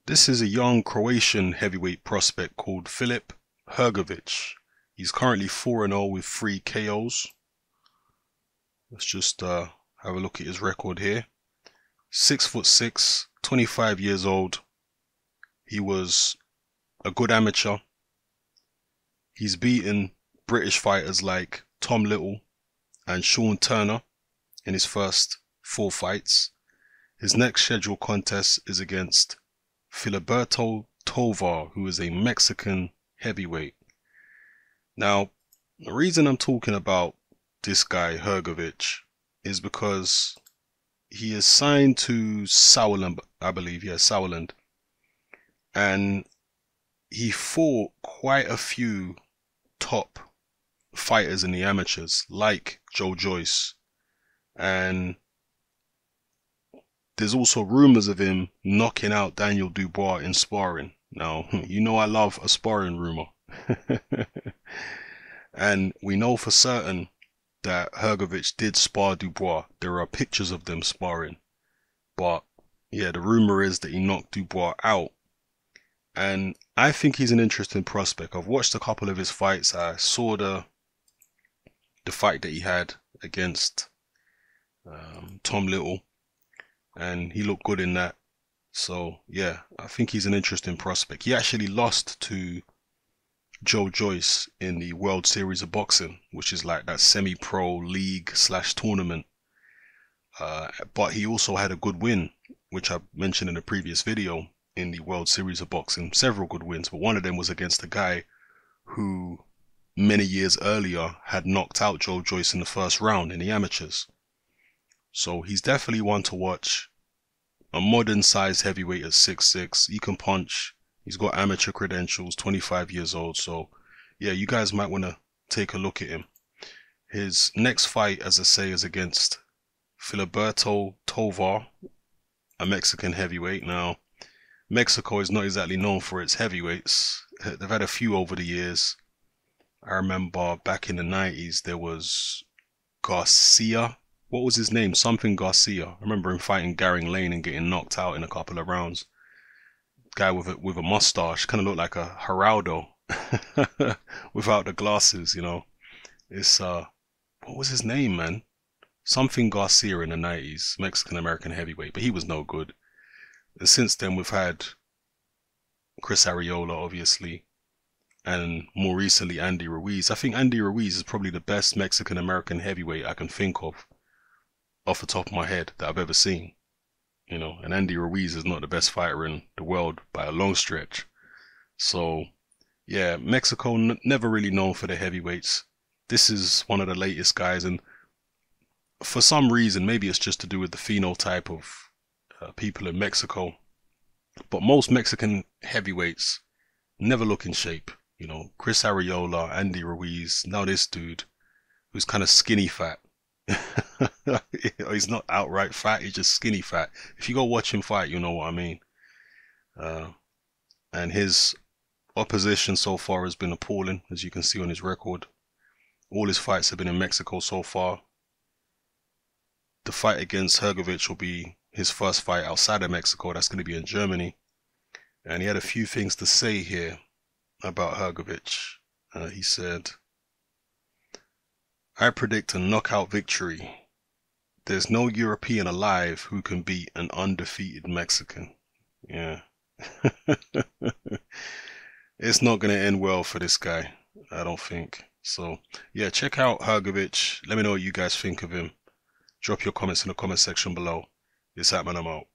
This is a young Croatian heavyweight prospect called Filip Hrgovic. He's currently 4-0 with 3 KOs. Let's just have a look at his record here. 6'6", 25 years old. He was a good amateur. He's beaten British fighters like Tom Little and Sean Turner in his first 4 fights. His next scheduled contest is against Filiberto Tovar, who is a Mexican heavyweight. Now, the reason I'm talking about this guy, Hrgovic, is because he is signed to Sauerland, I believe, yeah, Sauerland. And he fought quite a few top fighters in the amateurs, like Joe Joyce. And there's also rumors of him knocking out Daniel Dubois in sparring. Now, you know I love a sparring rumor. And we know for certain that Hrgovic did spar Dubois. There are pictures of them sparring. But yeah, the rumor is that he knocked Dubois out. And I think he's an interesting prospect. I've watched a couple of his fights. I saw the fight that he had against Tom Little, and he looked good in that. So yeah, I think he's an interesting prospect. He actually lost to Joe Joyce in the World Series of Boxing, which is like that semi-pro league / tournament. But he also had a good win, which I mentioned in a previous video, in the World Series of Boxing. Several good wins, but one of them was against a guy who many years earlier had knocked out Joe Joyce in the first round in the amateurs. So he's definitely one to watch. A modern size heavyweight at 6'6". He can punch. He's got amateur credentials, 25 years old. So yeah, you guys might want to take a look at him. His next fight, as I say, is against Filiberto Tovar, a Mexican heavyweight. Now, Mexico is not exactly known for its heavyweights. They've had a few over the years. I remember back in the 90s, there was Garcia. What was his name? Something Garcia. I remember him fighting Gary Lane and getting knocked out in a couple of rounds. Guy with a mustache, kind of looked like a Geraldo without the glasses, you know. It's what was his name, man? Something Garcia in the 90s, Mexican American heavyweight, but he was no good. And since then we've had Chris Arreola, obviously, and more recently Andy Ruiz. I think Andy Ruiz is probably the best Mexican American heavyweight I can think of off the top of my head that I've ever seen. You know, and Andy Ruiz is not the best fighter in the world by a long stretch. So yeah, Mexico never really known for the heavyweights. This is one of the latest guys, and for some reason, maybe it's just to do with the phenotype of people in Mexico, but most Mexican heavyweights never look in shape. You know, Chris Arreola, Andy Ruiz, now this dude who's kind of skinny fat. He's not outright fat, he's just skinny fat. If you go watch him fight, you know what I mean. And his opposition so far has been appalling, as you can see on his record. All his fights have been in Mexico so far. The fight against Hrgovic will be his first fight outside of Mexico. That's going to be in Germany. And he had a few things to say here about Hrgovic. He said, "I predict a knockout victory. There's no European alive who can beat an undefeated Mexican." Yeah. It's not going to end well for this guy, I don't think. So yeah, check out Hrgovic. Let me know what you guys think of him. Drop your comments in the comment section below. It's Hatman, I'm out.